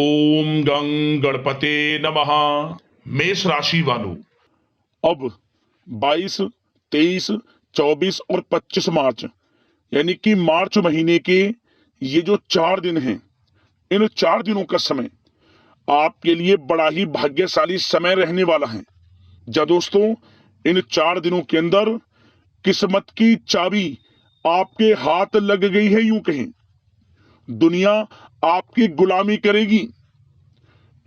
ओम गं गणपते नमः। मेष राशि वालों, अब 22, 23, 24 और 25 मार्च यानी कि मार्च महीने के ये जो 4 दिन हैं, इन 4 दिनों का समय आपके लिए बड़ा ही भाग्यशाली समय रहने वाला है। जा दोस्तों, इन 4 दिनों के अंदर किस्मत की चाबी आपके हाथ लग गई है। यूं कहें, दुनिया आपकी गुलामी करेगी।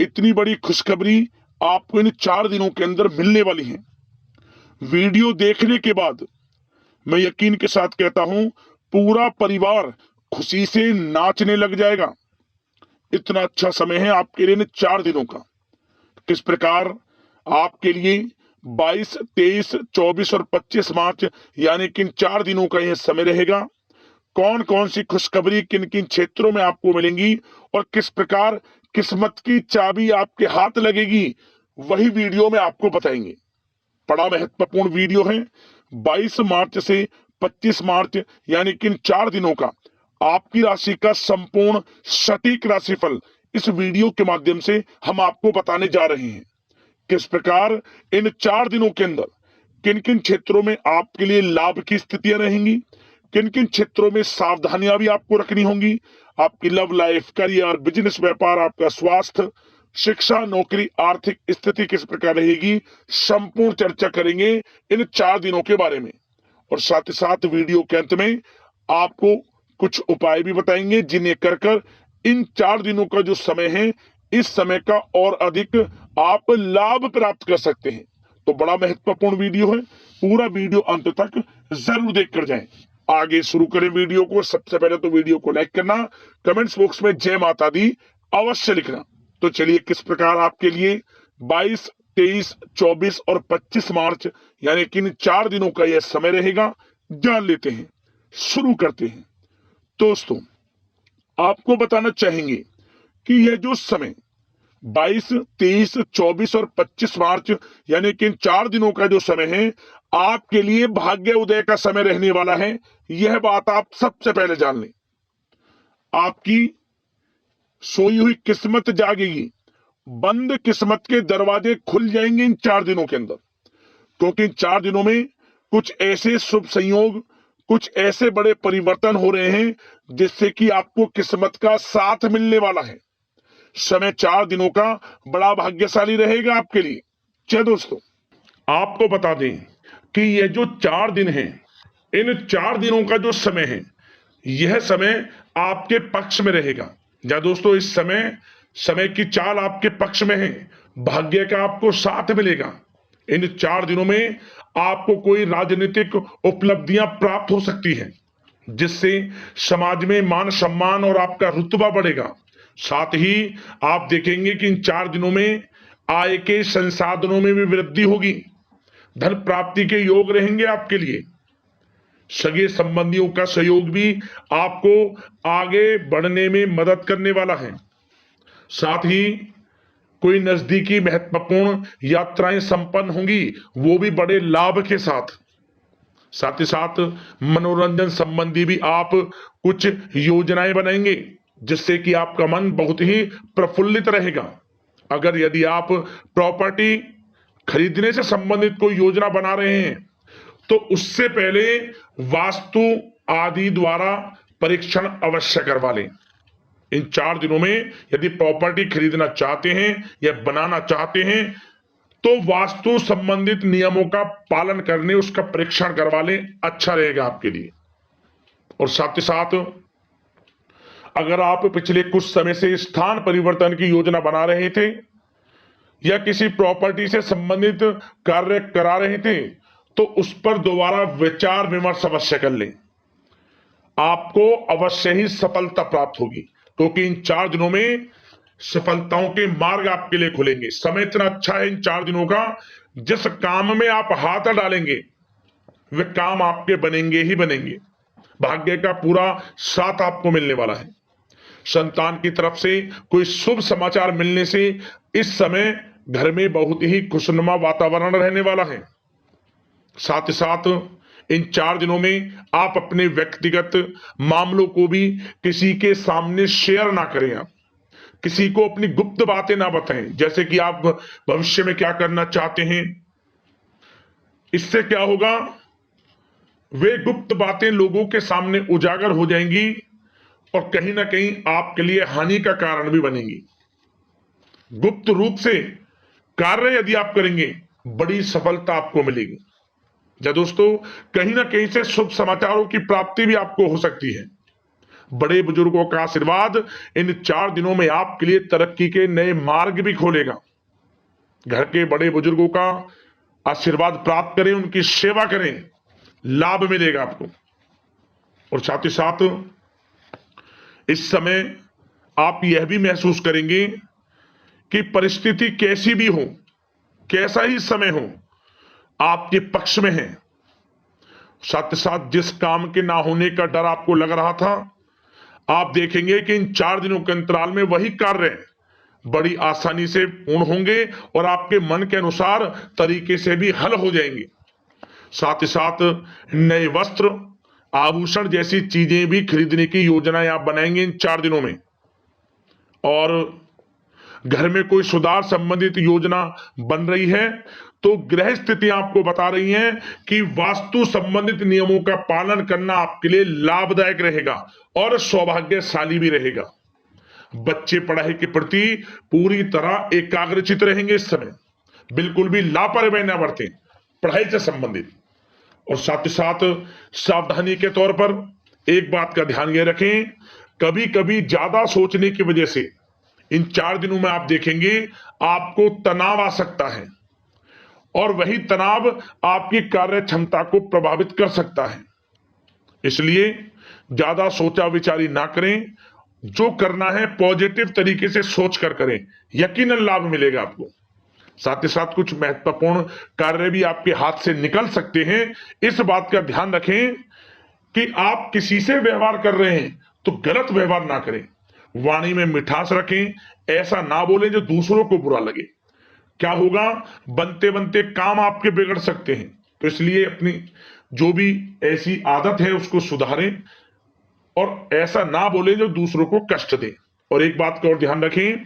इतनी बड़ी खुशखबरी आपको इन 4 दिनों के अंदर मिलने वाली है। वीडियो देखने के बाद मैं यकीन के साथ कहता हूं, पूरा परिवार खुशी से नाचने लग जाएगा। इतना अच्छा समय है आपके लिए इन 4 दिनों का। किस प्रकार आपके लिए 22, 23, 24 और 25 मार्च यानी कि इन 4 दिनों का यह समय रहेगा, कौन कौन सी खुशखबरी किन किन क्षेत्रों में आपको मिलेंगी और किस प्रकार किस्मत की चाबी आपके हाथ लगेगी, वही वीडियो में आपको बताएंगे। बड़ा महत्वपूर्ण वीडियो है। 22 मार्च से 25 मार्च यानी कि इन 4 दिनों का आपकी राशि का संपूर्ण सटीक राशिफल इस वीडियो के माध्यम से हम आपको बताने जा रहे हैं। किस प्रकार इन 4 दिनों के अंदर किन किन क्षेत्रों में आपके लिए लाभ की स्थितियां रहेंगी, किन किन क्षेत्रों में सावधानियां भी आपको रखनी होंगी। आपकी लव लाइफ, करियर, बिजनेस, व्यापार, आपका स्वास्थ्य, शिक्षा, नौकरी, आर्थिक स्थिति किस प्रकार रहेगी, संपूर्ण चर्चा करेंगे इन 4 दिनों के बारे में। और साथ ही साथ वीडियो के अंत में आपको कुछ उपाय भी बताएंगे जिन्हें कर इन 4 दिनों का जो समय है, इस समय का और अधिक आप लाभ प्राप्त कर सकते हैं। तो बड़ा महत्वपूर्ण वीडियो है, पूरा वीडियो अंत तक जरूर देखकर जाएं। आगे शुरू करें वीडियो को। सबसे पहले तो वीडियो को लाइक करना, कमेंट्स बॉक्स में जय माता दी अवश्य लिखना। तो चलिए, किस प्रकार आपके लिए 22, 23, 24 और 25 मार्च यानी कि इन 4 दिनों का यह समय रहेगा, जान लेते हैं। शुरू करते हैं। दोस्तों, आपको बताना चाहेंगे कि यह जो समय 22, 23, 24 और 25 मार्च यानी कि इन 4 दिनों का जो समय है, आपके लिए भाग्य उदय का समय रहने वाला है। यह बात आप सबसे पहले जान लें। आपकी सोई हुई किस्मत जागेगी, बंद किस्मत के दरवाजे खुल जाएंगे इन 4 दिनों के अंदर। क्योंकि इन 4 दिनों में कुछ ऐसे शुभ संयोग, कुछ ऐसे बड़े परिवर्तन हो रहे हैं जिससे कि आपको किस्मत का साथ मिलने वाला है। समय 4 दिनों का बड़ा भाग्यशाली रहेगा आपके लिए। जय दोस्तों, आपको बता दें कि यह जो 4 दिन हैं, इन 4 दिनों का जो समय है, यह समय आपके पक्ष में रहेगा। जय दोस्तों, इस समय समय की चाल आपके पक्ष में है। भाग्य का आपको साथ मिलेगा। इन 4 दिनों में आपको कोई राजनीतिक उपलब्धियां प्राप्त हो सकती हैं, जिससे समाज में मान सम्मान और आपका रुतबा बढ़ेगा। साथ ही आप देखेंगे कि इन 4 दिनों में आय के संसाधनों में भी वृद्धि होगी। धन प्राप्ति के योग रहेंगे आपके लिए। सगे संबंधियों का सहयोग भी आपको आगे बढ़ने में मदद करने वाला है। साथ ही कोई नजदीकी महत्वपूर्ण यात्राएं संपन्न होंगी, वो भी बड़े लाभ के साथ। साथ ही साथ मनोरंजन संबंधी भी आप कुछ योजनाएं बनाएंगे, जिससे कि आपका मन बहुत ही प्रफुल्लित रहेगा। अगर यदि आप प्रॉपर्टी खरीदने से संबंधित कोई योजना बना रहे हैं, तो उससे पहले वास्तु आदि द्वारा परीक्षण अवश्य करवा लें। इन 4 दिनों में यदि प्रॉपर्टी खरीदना चाहते हैं या बनाना चाहते हैं, तो वास्तु संबंधित नियमों का पालन करने उसका परीक्षण करवा लें, अच्छा रहेगा आपके लिए। और साथ ही साथ अगर आप पिछले कुछ समय से स्थान परिवर्तन की योजना बना रहे थे या किसी प्रॉपर्टी से संबंधित कार्य करा रहे थे, तो उस पर दोबारा विचार विमर्श अवश्य कर लें। आपको अवश्य ही सफलता प्राप्त होगी, क्योंकि इन 4 दिनों में सफलताओं के मार्ग आपके लिए खुलेंगे। समय इतना अच्छा है इन 4 दिनों का, जिस काम में आप हाथ डालेंगे वे काम आपके बनेंगे ही बनेंगे। भाग्य का पूरा साथ आपको मिलने वाला है। संतान की तरफ से कोई शुभ समाचार मिलने से इस समय घर में बहुत ही खुशनुमा वातावरण रहने वाला है। साथ ही साथ इन 4 दिनों में आप अपने व्यक्तिगत मामलों को भी किसी के सामने शेयर ना करें। आप किसी को अपनी गुप्त बातें ना बताएं, जैसे कि आप भविष्य में क्या करना चाहते हैं। इससे क्या होगा, वे गुप्त बातें लोगों के सामने उजागर हो जाएंगी और कहीं ना कहीं आपके लिए हानि का कारण भी बनेंगी। गुप्त रूप से कार्य यदि आप करेंगे, बड़ी सफलता आपको मिलेगी। या दोस्तों, कहीं ना कहीं से शुभ समाचारों की प्राप्ति भी आपको हो सकती है। बड़े बुजुर्गों का आशीर्वाद इन 4 दिनों में आपके लिए तरक्की के नए मार्ग भी खोलेगा। घर के बड़े बुजुर्गों का आशीर्वाद प्राप्त करें, उनकी सेवा करें, लाभ मिलेगा आपको। और साथ ही साथ इस समय आप यह भी महसूस करेंगे कि परिस्थिति कैसी भी हो, कैसा ही समय हो, आपके पक्ष में है। साथ ही साथ जिस काम के ना होने का डर आपको लग रहा था, आप देखेंगे कि इन 4 दिनों के अंतराल में वही कार्य बड़ी आसानी से पूर्ण होंगे और आपके मन के अनुसार तरीके से भी हल हो जाएंगे। साथ ही साथ नए वस्त्र, आभूषण जैसी चीजें भी खरीदने की योजनाएं आप बनाएंगे इन 4 दिनों में। और घर में कोई सुधार संबंधित योजना बन रही है तो ग्रह स्थितियां आपको बता रही हैं कि वास्तु संबंधित नियमों का पालन करना आपके लिए लाभदायक रहेगा और सौभाग्यशाली भी रहेगा। बच्चे पढ़ाई के प्रति पूरी तरह एकाग्रचित रहेंगे इस समय, बिल्कुल भी लापरवाही ना बरतें पढ़ाई से संबंधित। और साथ ही साथ सावधानी के तौर पर एक बात का ध्यान ये रखें, कभी कभी ज्यादा सोचने की वजह से इन 4 दिनों में आप देखेंगे आपको तनाव आ सकता है और वही तनाव आपकी कार्य क्षमता को प्रभावित कर सकता है। इसलिए ज्यादा सोचा विचारी ना करें, जो करना है पॉजिटिव तरीके से सोच कर करें, यकीनन लाभ मिलेगा आपको। साथ ही साथ कुछ महत्वपूर्ण कार्य भी आपके हाथ से निकल सकते हैं। इस बात का ध्यान रखें कि आप किसी से व्यवहार कर रहे हैं तो गलत व्यवहार ना करें, वाणी में मिठास रखें, ऐसा ना बोलें जो दूसरों को बुरा लगे। क्या होगा, बनते बनते काम आपके बिगड़ सकते हैं। तो इसलिए अपनी जो भी ऐसी आदत है उसको सुधारें और ऐसा ना बोलें जो दूसरों को कष्ट दे। और एक बात का और ध्यान रखें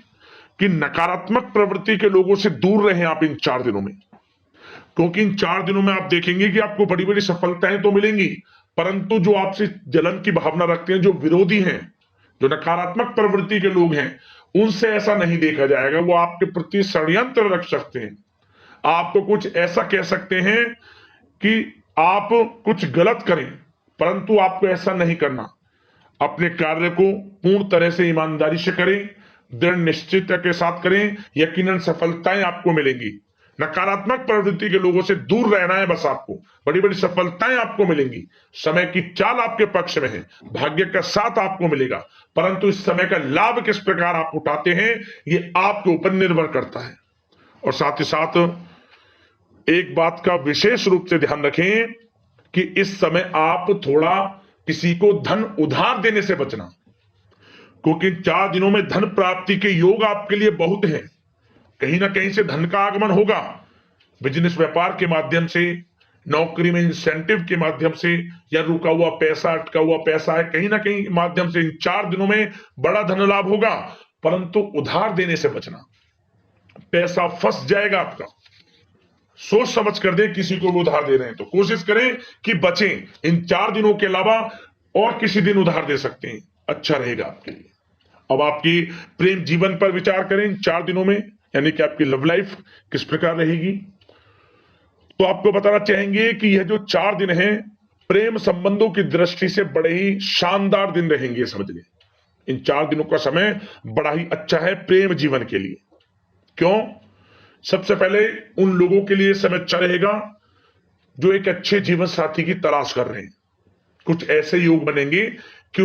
कि नकारात्मक प्रवृत्ति के लोगों से दूर रहें आप इन 4 दिनों में, क्योंकि इन 4 दिनों में आप देखेंगे कि आपको बड़ी बड़ी सफलताएं तो मिलेंगी, परंतु जो आपसे जलन की भावना रखते हैं, जो विरोधी हैं, जो नकारात्मक प्रवृत्ति के लोग हैं, उनसे ऐसा नहीं देखा जाएगा। वो आपके प्रति षड्यंत्र रख सकते हैं, आपको कुछ ऐसा कह सकते हैं कि आप कुछ गलत करें, परंतु आपको ऐसा नहीं करना। अपने कार्य को पूर्ण तरह से ईमानदारी से करें, दृढ़ निश्चितता के साथ करें, यकीनन सफलताएं आपको मिलेंगी। नकारात्मक प्रवृत्ति के लोगों से दूर रहना है बस, आपको बड़ी बड़ी सफलताएं आपको मिलेंगी। समय की चाल आपके पक्ष में है, भाग्य का साथ आपको मिलेगा, परंतु इस समय का लाभ किस प्रकार आप उठाते हैं ये आपके ऊपर निर्भर करता है। और साथ ही साथ एक बात का विशेष रूप से ध्यान रखें कि इस समय आप थोड़ा किसी को धन उधार देने से बचना, क्योंकि 4 दिनों में धन प्राप्ति के योग आपके लिए बहुत हैं। कहीं ना कहीं से धन का आगमन होगा, बिजनेस व्यापार के माध्यम से, नौकरी में इंसेंटिव के माध्यम से, या रुका हुआ पैसा, अटका हुआ पैसा है, कहीं ना कहीं माध्यम से इन 4 दिनों में बड़ा धन लाभ होगा। परंतु उधार देने से बचना, पैसा फंस जाएगा आपका। सोच समझ कर दें, किसी को भी उधार दे रहे हैं तो कोशिश करें कि बचें। इन 4 दिनों के अलावा और किसी दिन उधार दे सकते हैं, अच्छा रहेगा आपके लिए। अब आपकी प्रेम जीवन पर विचार करें इन 4 दिनों में, यानी कि आपकी लव लाइफ किस प्रकार रहेगी। तो आपको बताना चाहेंगे कि यह जो 4 दिन हैं प्रेम संबंधों की दृष्टि से बड़े ही शानदार दिन रहेंगे, समझिए। इन 4 दिनों का समय बड़ा ही अच्छा है प्रेम जीवन के लिए। क्यों? सबसे पहले उन लोगों के लिए समय अच्छा रहेगा जो एक अच्छे जीवन साथी की तलाश कर रहे हैं। कुछ ऐसे योग बनेंगे कि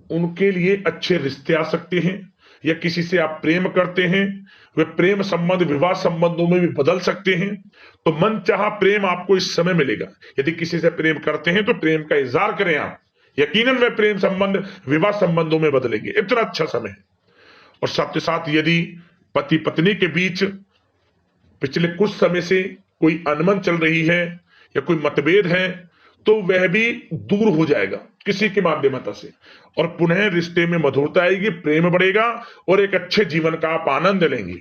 उनके लिए अच्छे रिश्ते आ सकते हैं, या किसी से आप प्रेम करते हैं, वे प्रेम संबंध विवाह संबंधों में भी बदल सकते हैं। तो मन चाहा प्रेम आपको इस समय मिलेगा। यदि किसी से प्रेम करते हैं तो प्रेम का इजहार करें आप, यकीनन वे प्रेम संबंध विवाह संबंधों में बदलेंगे। इतना अच्छा समय है। और साथ ही साथ यदि पति पत्नी के बीच पिछले कुछ समय से कोई अनबन चल रही है या कोई मतभेद है, तो वह भी दूर हो जाएगा किसी के माध्यमता से, और पुनः रिश्ते में मधुरता आएगी, प्रेम बढ़ेगा और एक अच्छे जीवन का आप आनंद लेंगे।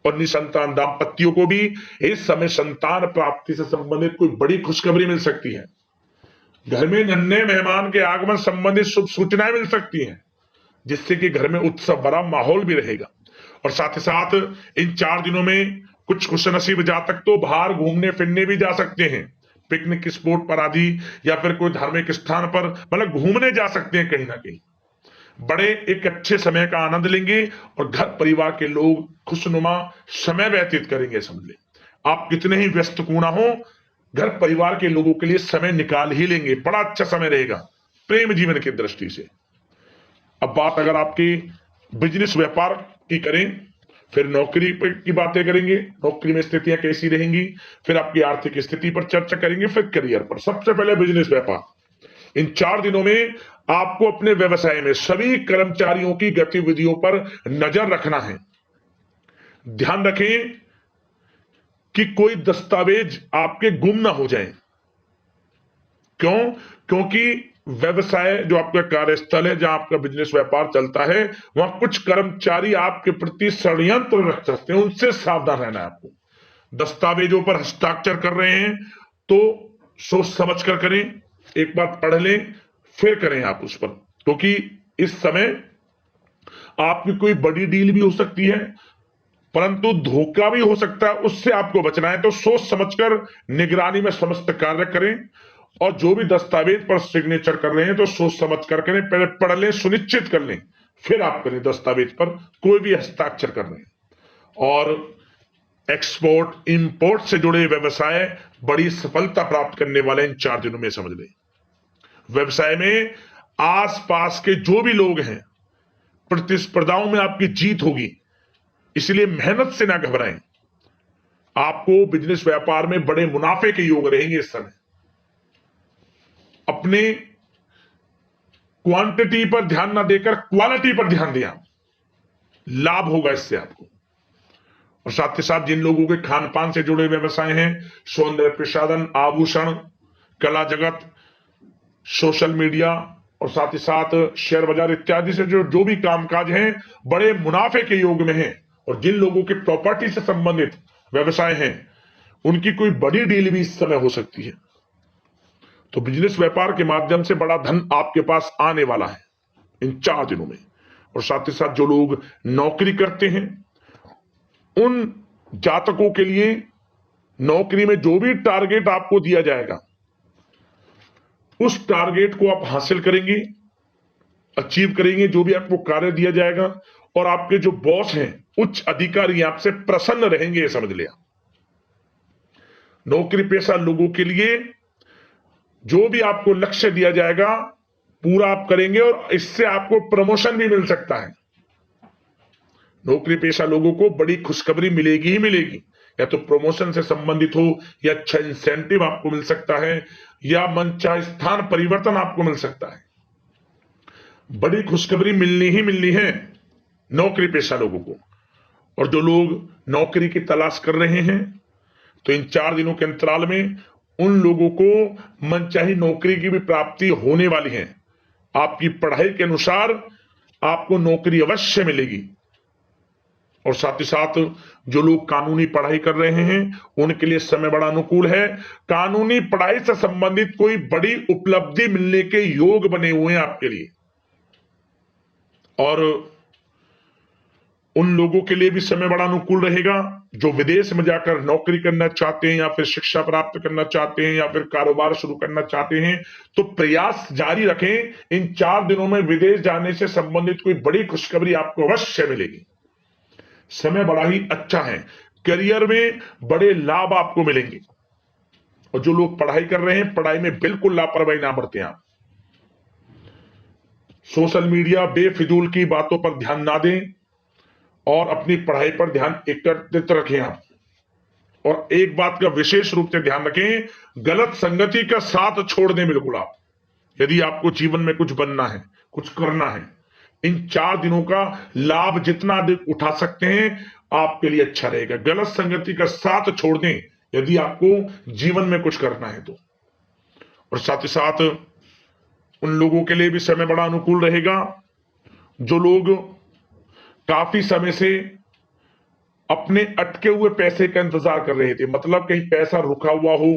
और निसंतान दाम्पत्यों को भी इस समय संतान प्राप्ति से संबंधित कोई बड़ी खुशखबरी मिल सकती है। घर में नन्हे मेहमान के आगमन संबंधित शुभ सूचनाएं मिल सकती हैं, जिससे कि घर में उत्सव भरा माहौल भी रहेगा। और साथ ही साथ इन 4 दिनों में कुछ खुशनसीब जातक तो बाहर घूमने फिरने भी जा सकते हैं, पिकनिक स्पॉट पर आदि, या फिर कोई धार्मिक स्थान पर मतलब घूमने जा सकते हैं कहीं ना कहीं। बड़े एक अच्छे समय का आनंद लेंगे और घर परिवार के लोग खुशनुमा समय व्यतीत करेंगे। समझ ले, आप कितने ही व्यस्त क्यों ना हो, घर परिवार के लोगों के लिए समय निकाल ही लेंगे। बड़ा अच्छा समय रहेगा प्रेम जीवन की दृष्टि से। अब बात अगर आपकी बिजनेस व्यापार की करें, फिर नौकरी की बातें करेंगे, नौकरी में स्थितियां कैसी रहेंगी, फिर आपकी आर्थिक स्थिति पर चर्चा करेंगे, फिर करियर पर। सबसे पहले बिजनेस व्यापार। इन 4 दिनों में आपको अपने व्यवसाय में सभी कर्मचारियों की गतिविधियों पर नजर रखना है। ध्यान रखें कि कोई दस्तावेज आपके गुम ना हो जाएं। क्यों? क्योंकि व्यवसाय जो आपका कार्यस्थल है, जहां आपका बिजनेस व्यापार चलता है, वहां कुछ कर्मचारी आपके प्रति षड्यंत्र रख सकते हैं, उनसे सावधान रहना है आपको। दस्तावेजों पर हस्ताक्षर कर रहे हैं तो सोच समझ कर करें, एक बार पढ़ लें फिर करें आप उस पर, क्योंकि इस समय आपकी कोई बड़ी डील भी हो सकती है, परंतु धोखा भी हो सकता है, उससे आपको बचना है। तो सोच समझकर निगरानी में समस्त कार्य करें, और जो भी दस्तावेज पर सिग्नेचर कर रहे हैं तो सोच समझ कर करें, पहले पढ़ लें, सुनिश्चित कर लें, फिर आप करें दस्तावेज पर कोई भी हस्ताक्षर कर रहे हैं। और एक्सपोर्ट इंपोर्ट से जुड़े व्यवसाय बड़ी सफलता प्राप्त करने वाले इन 4 दिनों में। समझ लें, व्यवसाय में आसपास के जो भी लोग हैं, प्रतिस्पर्धाओं में आपकी जीत होगी, इसलिए मेहनत से ना घबराएं। आपको बिजनेस व्यापार में बड़े मुनाफे के योग रहेंगे इस समय। अपने क्वांटिटी पर ध्यान ना देकर क्वालिटी पर ध्यान दिया, लाभ होगा इससे आपको। और साथ ही साथ जिन लोगों के खान पान से जुड़े व्यवसाय हैं, सौंदर्य प्रसाधन, आभूषण, कला जगत, सोशल मीडिया और साथ ही साथ शेयर बाजार इत्यादि से जो भी कामकाज हैं, बड़े मुनाफे के योग में हैं। और जिन लोगों के प्रॉपर्टी से संबंधित व्यवसाय हैं, उनकी कोई बड़ी डील भी इस समय हो सकती है। तो बिजनेस व्यापार के माध्यम से बड़ा धन आपके पास आने वाला है इन 4 दिनों में। और साथ ही साथ जो लोग नौकरी करते हैं, उन जातकों के लिए नौकरी में जो भी टारगेट आपको दिया जाएगा, उस टारगेट को आप हासिल करेंगे, अचीव करेंगे, जो भी आपको कार्य दिया जाएगा। और आपके जो बॉस हैं, उच्च अधिकारी, आपसे प्रसन्न रहेंगे, ये समझ लिया। नौकरी पेशा लोगों के लिए जो भी आपको लक्ष्य दिया जाएगा, पूरा आप करेंगे और इससे आपको प्रमोशन भी मिल सकता है। नौकरी पेशा लोगों को बड़ी खुशखबरी मिलेगी ही मिलेगी, या तो प्रमोशन से संबंधित हो, या अच्छा इंसेंटिव आपको मिल सकता है, या मनचाहे स्थान परिवर्तन आपको मिल सकता है। बड़ी खुशखबरी मिलनी ही मिलनी है नौकरी पेशा लोगों को। और जो लोग नौकरी की तलाश कर रहे हैं, तो इन 4 दिनों के अंतराल में उन लोगों को मनचाही नौकरी की भी प्राप्ति होने वाली है। आपकी पढ़ाई के अनुसार आपको नौकरी अवश्य मिलेगी। और साथ ही साथ जो लोग कानूनी पढ़ाई कर रहे हैं, उनके लिए समय बड़ा अनुकूल है। कानूनी पढ़ाई से संबंधित कोई बड़ी उपलब्धि मिलने के योग बने हुए हैं आपके लिए। और उन लोगों के लिए भी समय बड़ा अनुकूल रहेगा जो विदेश में जाकर नौकरी करना चाहते हैं, या फिर शिक्षा प्राप्त करना चाहते हैं, या फिर कारोबार शुरू करना चाहते हैं। तो प्रयास जारी रखें। इन 4 दिनों में विदेश जाने से संबंधित कोई बड़ी खुशखबरी आपको अवश्य मिलेगी। समय बड़ा ही अच्छा है। करियर में बड़े लाभ आपको मिलेंगे। और जो लोग पढ़ाई कर रहे हैं, पढ़ाई में बिल्कुल लापरवाही ना बरतें आप। सोशल मीडिया बेफिजूल की बातों पर ध्यान ना दें और अपनी पढ़ाई पर ध्यान एकत्रित रखें आप। और एक बात का विशेष रूप से ध्यान रखें, गलत संगति का साथ छोड़ दें बिल्कुल आप, यदि आपको जीवन में कुछ बनना है, कुछ करना है। इन 4 दिनों का लाभ जितना अधिक उठा सकते हैं, आपके लिए अच्छा रहेगा। गलत संगति का साथ छोड़ दें यदि आपको जीवन में कुछ करना है तो। और साथ ही साथ उन लोगों के लिए भी समय बड़ा अनुकूल रहेगा जो लोग काफी समय से अपने अटके हुए पैसे का इंतजार कर रहे थे, मतलब कहीं पैसा रुका हुआ हो,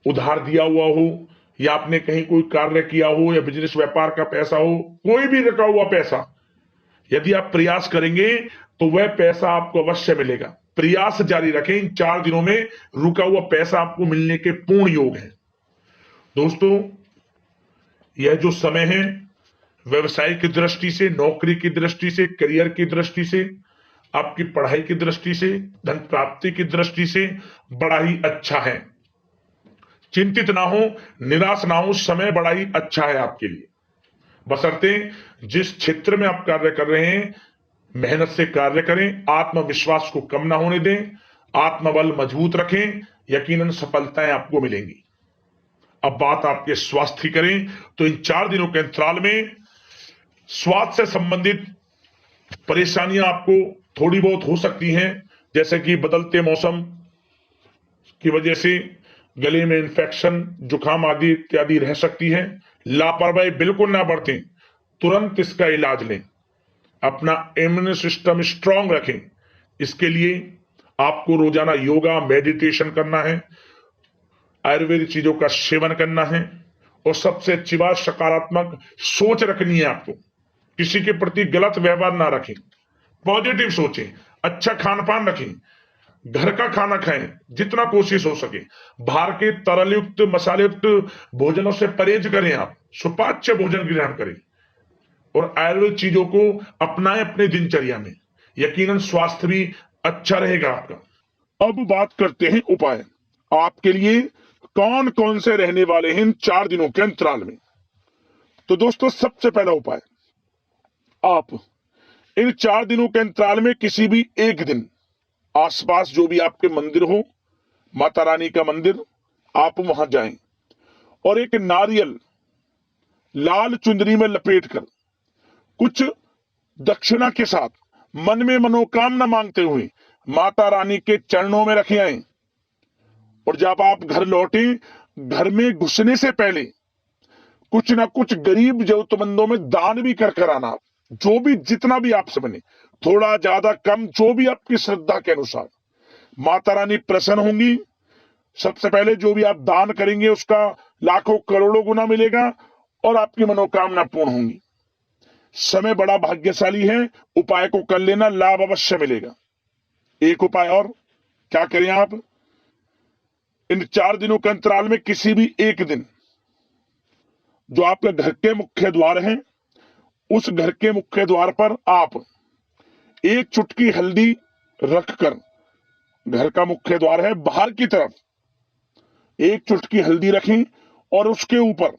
उधार दिया हुआ हो, या आपने कहीं कोई कार्य किया हो, या बिजनेस व्यापार का पैसा हो, कोई भी रुका हुआ पैसा, यदि आप प्रयास करेंगे तो वह पैसा आपको अवश्य मिलेगा। प्रयास जारी रखें, इन 4 दिनों में रुका हुआ पैसा आपको मिलने के पूर्ण योग है। दोस्तों, यह जो समय है व्यवसाय की दृष्टि से, नौकरी की दृष्टि से, करियर की दृष्टि से, आपकी पढ़ाई की दृष्टि से, धन प्राप्ति की दृष्टि से बड़ा ही अच्छा है। चिंतित ना हो, निराश ना हो, समय बड़ा ही अच्छा है आपके लिए। बशर्ते जिस क्षेत्र में आप कार्य कर रहे हैं मेहनत से कार्य करें, आत्मविश्वास को कम ना होने दें, आत्मबल मजबूत रखें, यकीनन सफलताएं आपको मिलेंगी। अब बात आपके स्वास्थ्य की करें तो इन 4 दिनों के अंतराल में स्वास्थ्य से संबंधित परेशानियां आपको थोड़ी बहुत हो सकती हैं, जैसे कि बदलते मौसम की वजह से गले में इंफेक्शन, जुकाम आदि इत्यादि रह सकती है। लापरवाही बिल्कुल ना बरतें, तुरंत इसका इलाज लें, अपना इम्यून सिस्टम स्ट्रांग रखें। इसके लिए आपको रोजाना योगा, मेडिटेशन करना है, आयुर्वेदिक चीजों का सेवन करना है, और सबसे अच्छी बात सकारात्मक सोच रखनी है आपको। किसी के प्रति गलत व्यवहार ना रखें, पॉजिटिव सोचें, अच्छा खान पान रखें, घर का खाना खाएं जितना कोशिश हो सके, बाहर के तरल युक्त मसाले युक्त भोजनों से परहेज करें, आप सुपाच्य भोजन ग्रहण करें और आयुर्वेद चीजों को अपनाएं अपने दिनचर्या में, यकीनन स्वास्थ्य भी अच्छा रहेगा आपका। अब बात करते हैं उपाय, आपके लिए कौन कौन से रहने वाले हैं इन 4 दिनों के अंतराल में। तो दोस्तों, सबसे पहला उपाय, आप इन 4 दिनों के अंतराल में किसी भी एक दिन आसपास जो भी आपके मंदिर हो, माता रानी का मंदिर, आप वहां जाएं और एक नारियल लाल चुंदरी में लपेटकर कुछ दक्षिणा के साथ मन में मनोकामना मांगते हुए माता रानी के चरणों में रखे आए। और जब आप घर लौटे, घर में घुसने से पहले कुछ ना कुछ गरीब जरूरतमंदों में दान भी कर आना, जो भी जितना भी आपसे बने, थोड़ा ज्यादा कम, जो भी आपकी श्रद्धा के अनुसार। माता रानी प्रसन्न होंगी। सबसे पहले जो भी आप दान करेंगे उसका लाखों करोड़ों गुना मिलेगा और आपकी मनोकामना पूर्ण होंगी। समय बड़ा भाग्यशाली है, उपाय को कर लेना, लाभ अवश्य मिलेगा। एक उपाय और, क्या करें आप, इन 4 दिनों के अंतराल में किसी भी एक दिन जो आपके घर के मुख्य द्वार हैं, उस घर के मुख्य द्वार पर आप एक चुटकी हल्दी रखकर, घर का मुख्य द्वार है बाहर की तरफ, एक चुटकी हल्दी रखें और उसके ऊपर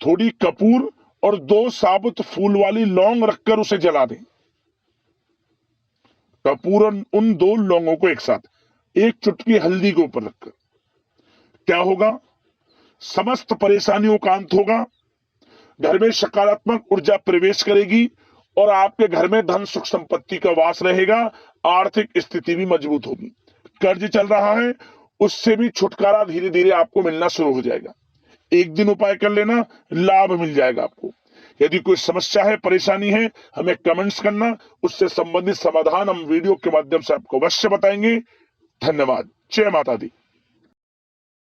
थोड़ी कपूर और 2 साबुत फूल वाली लौंग रखकर उसे जला दें। कपूर और उन 2 लौंगों को एक साथ एक चुटकी हल्दी के ऊपर रखकर, क्या होगा, समस्त परेशानियों का अंत होगा, घर में सकारात्मक ऊर्जा प्रवेश करेगी और आपके घर में धन सुख संपत्ति का वास रहेगा, आर्थिक स्थिति भी मजबूत होगी। कर्ज चल रहा है उससे भी छुटकारा धीरे धीरे आपको मिलना शुरू हो जाएगा। एक दिन उपाय कर लेना, लाभ मिल जाएगा आपको। यदि कोई समस्या है, परेशानी है, हमें कमेंट्स करना, उससे संबंधित समाधान हम वीडियो के माध्यम से आपको अवश्य बताएंगे। धन्यवाद। जय माता दी।